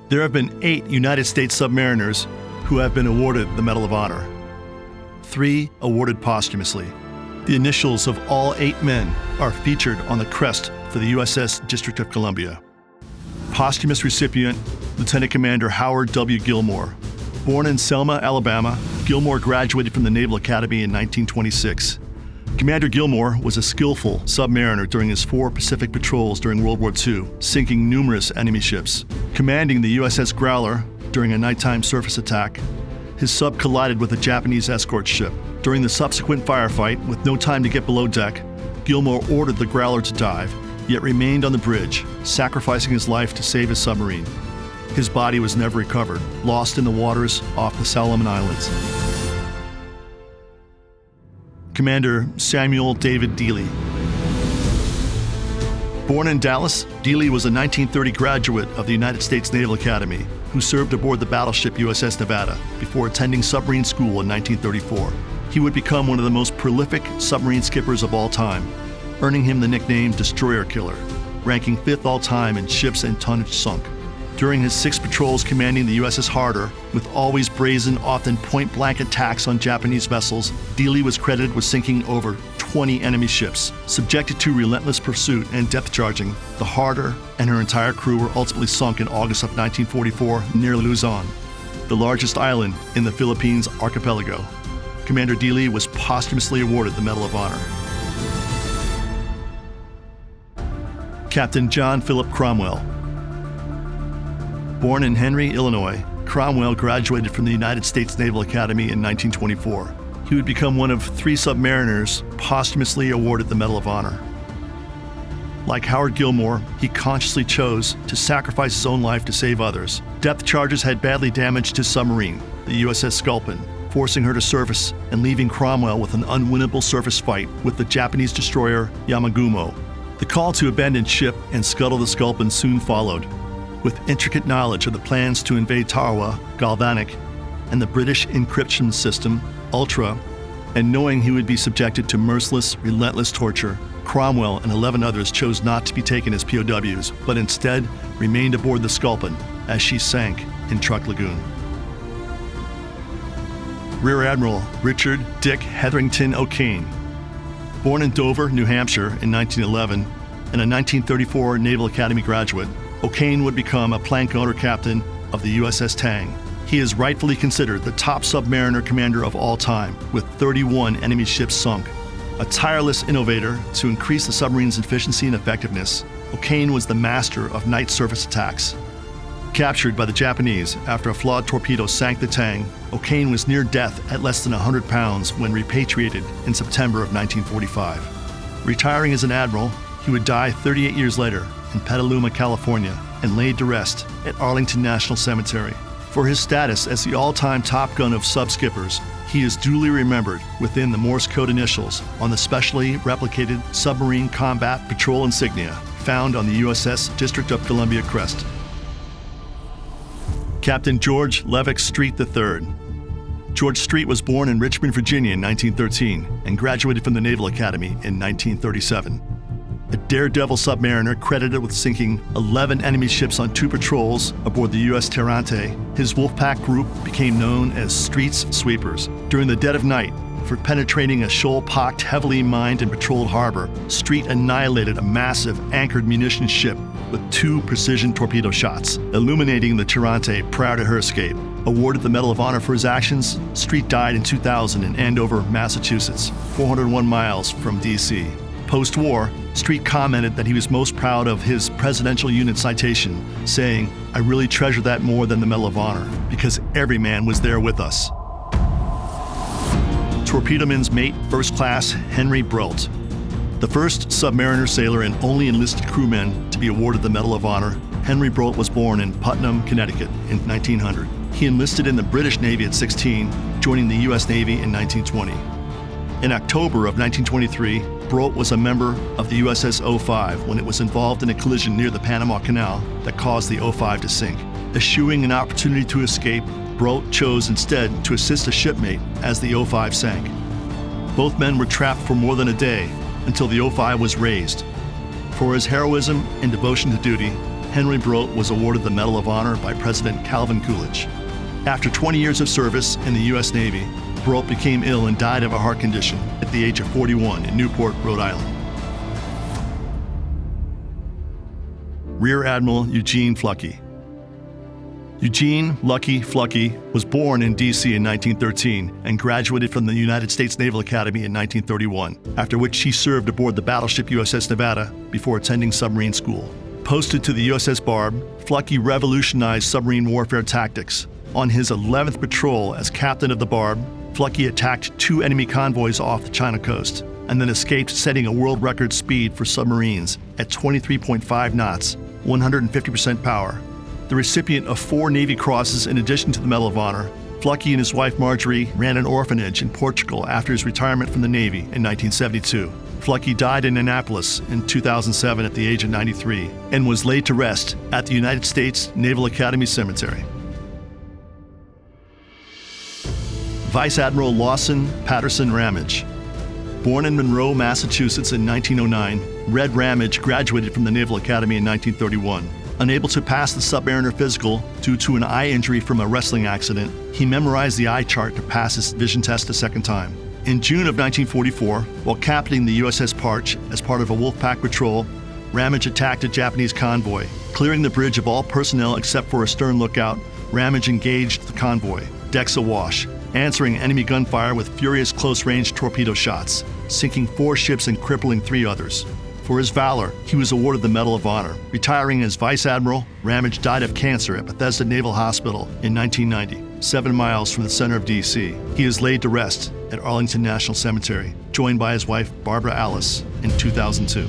There have been 8 United States submariners who have been awarded the Medal of Honor. 3 awarded posthumously. The initials of all 8 men are featured on the crest for the USS District of Columbia. Posthumous recipient, Lieutenant Commander Howard W. Gilmore. Born in Selma, Alabama, Gilmore graduated from the Naval Academy in 1926. Commander Gilmore was a skillful submariner during his 4 Pacific patrols during World War II, sinking numerous enemy ships. Commanding the USS Growler during a nighttime surface attack, his sub collided with a Japanese escort ship. During the subsequent firefight, with no time to get below deck, Gilmore ordered the Growler to dive, yet remained on the bridge, sacrificing his life to save his submarine. His body was never recovered, lost in the waters off the Solomon Islands. Commander Samuel David Dealey. Born in Dallas, Dealey was a 1930 graduate of the United States Naval Academy who served aboard the battleship USS Nevada before attending submarine school in 1934. He would become one of the most prolific submarine skippers of all time, earning him the nickname Destroyer Killer, ranking 5th all-time in ships and tonnage sunk. During his 6 patrols commanding the USS Harder, with always brazen, often point-blank attacks on Japanese vessels, Dealey was credited with sinking over 20 enemy ships. Subjected to relentless pursuit and depth charging, the Harder and her entire crew were ultimately sunk in August of 1944 near Luzon, the largest island in the Philippines archipelago. Commander Dealey was posthumously awarded the Medal of Honor. Captain John Philip Cromwell. Born in Henry, Illinois, Cromwell graduated from the United States Naval Academy in 1924. He would become one of 3 submariners posthumously awarded the Medal of Honor. Like Howard Gilmore, he consciously chose to sacrifice his own life to save others. Depth charges had badly damaged his submarine, the USS Sculpin, forcing her to surface and leaving Cromwell with an unwinnable surface fight with the Japanese destroyer Yamagumo. The call to abandon ship and scuttle the Sculpin soon followed. With intricate knowledge of the plans to invade Tarawa, Galvanic, and the British encryption system, Ultra, and knowing he would be subjected to merciless, relentless torture, Cromwell and 11 others chose not to be taken as POWs, but instead remained aboard the Sculpin as she sank in Truk Lagoon. Rear Admiral Richard Dick Hetherington O'Kane. Born in Dover, New Hampshire in 1911, and a 1934 Naval Academy graduate, O'Kane would become a plank owner captain of the USS Tang. He is rightfully considered the top submariner commander of all time, with 31 enemy ships sunk. A tireless innovator to increase the submarine's efficiency and effectiveness, O'Kane was the master of night surface attacks. Captured by the Japanese after a flawed torpedo sank the Tang, O'Kane was near death at less than 100 pounds when repatriated in September of 1945. Retiring as an admiral, he would die 38 years later in Petaluma, California, and laid to rest at Arlington National Cemetery. For his status as the all-time top gun of sub-skippers, he is duly remembered within the Morse code initials on the specially replicated submarine combat patrol insignia found on the USS District of Columbia crest. Captain George Levick Street III. George Street was born in Richmond, Virginia in 1913 and graduated from the Naval Academy in 1937. A daredevil submariner credited with sinking 11 enemy ships on 2 patrols aboard the U.S. Tarrante, his Wolfpack group became known as Street's Sweepers. During the dead of night, for penetrating a shoal-pocked, heavily mined and patrolled harbor, Street annihilated a massive anchored munitions ship with 2 precision torpedo shots, illuminating the Tarrante prior to her escape. Awarded the Medal of Honor for his actions, Street died in 2000 in Andover, Massachusetts, 401 miles from D.C. Post-war, Street commented that he was most proud of his Presidential Unit citation, saying, "I really treasure that more than the Medal of Honor, because every man was there with us." Torpedoman's mate, First Class Henry Brolt. The first submariner sailor and only enlisted crewman to be awarded the Medal of Honor, Henry Brolt was born in Putnam, Connecticut in 1900. He enlisted in the British Navy at 16, joining the U.S. Navy in 1920. In October of 1923, Brolt was a member of the USS 05 when it was involved in a collision near the Panama Canal that caused the 05 to sink. Eschewing an opportunity to escape, Brolt chose instead to assist a shipmate as the 05 sank. Both men were trapped for more than a day until the 05 was raised. For his heroism and devotion to duty, Henry Brodt was awarded the Medal of Honor by President Calvin Coolidge. After 20 years of service in the U.S. Navy, Brodt became ill and died of a heart condition at the age of 41 in Newport, Rhode Island. Rear Admiral Eugene Fluckey. Eugene Lucky Fluckey was born in D.C. in 1913 and graduated from the United States Naval Academy in 1931, after which he served aboard the battleship USS Nevada before attending submarine school. Posted to the USS Barb, Fluckey revolutionized submarine warfare tactics. On his 11th patrol as captain of the Barb, Fluckey attacked 2 enemy convoys off the China coast and then escaped, setting a world record speed for submarines at 23.5 knots, 150% power. The recipient of 4 Navy Crosses in addition to the Medal of Honor, Fluckey and his wife Marjorie ran an orphanage in Portugal after his retirement from the Navy in 1972. Fluckey died in Annapolis in 2007 at the age of 93 and was laid to rest at the United States Naval Academy Cemetery. Vice Admiral Lawson Patterson Ramage. Born in Monroe, Massachusetts in 1909, Red Ramage graduated from the Naval Academy in 1931. Unable to pass the submariner physical due to an eye injury from a wrestling accident, he memorized the eye chart to pass his vision test a second time. In June of 1944, while captaining the USS Parch as part of a Wolfpack patrol, Ramage attacked a Japanese convoy. Clearing the bridge of all personnel except for a stern lookout, Ramage engaged the convoy, decks awash, answering enemy gunfire with furious close-range torpedo shots, sinking 4 ships and crippling 3 others. For his valor, he was awarded the Medal of Honor. Retiring as Vice Admiral, Ramage died of cancer at Bethesda Naval Hospital in 1990, 7 miles from the center of D.C. He is laid to rest at Arlington National Cemetery, joined by his wife Barbara Alice in 2002.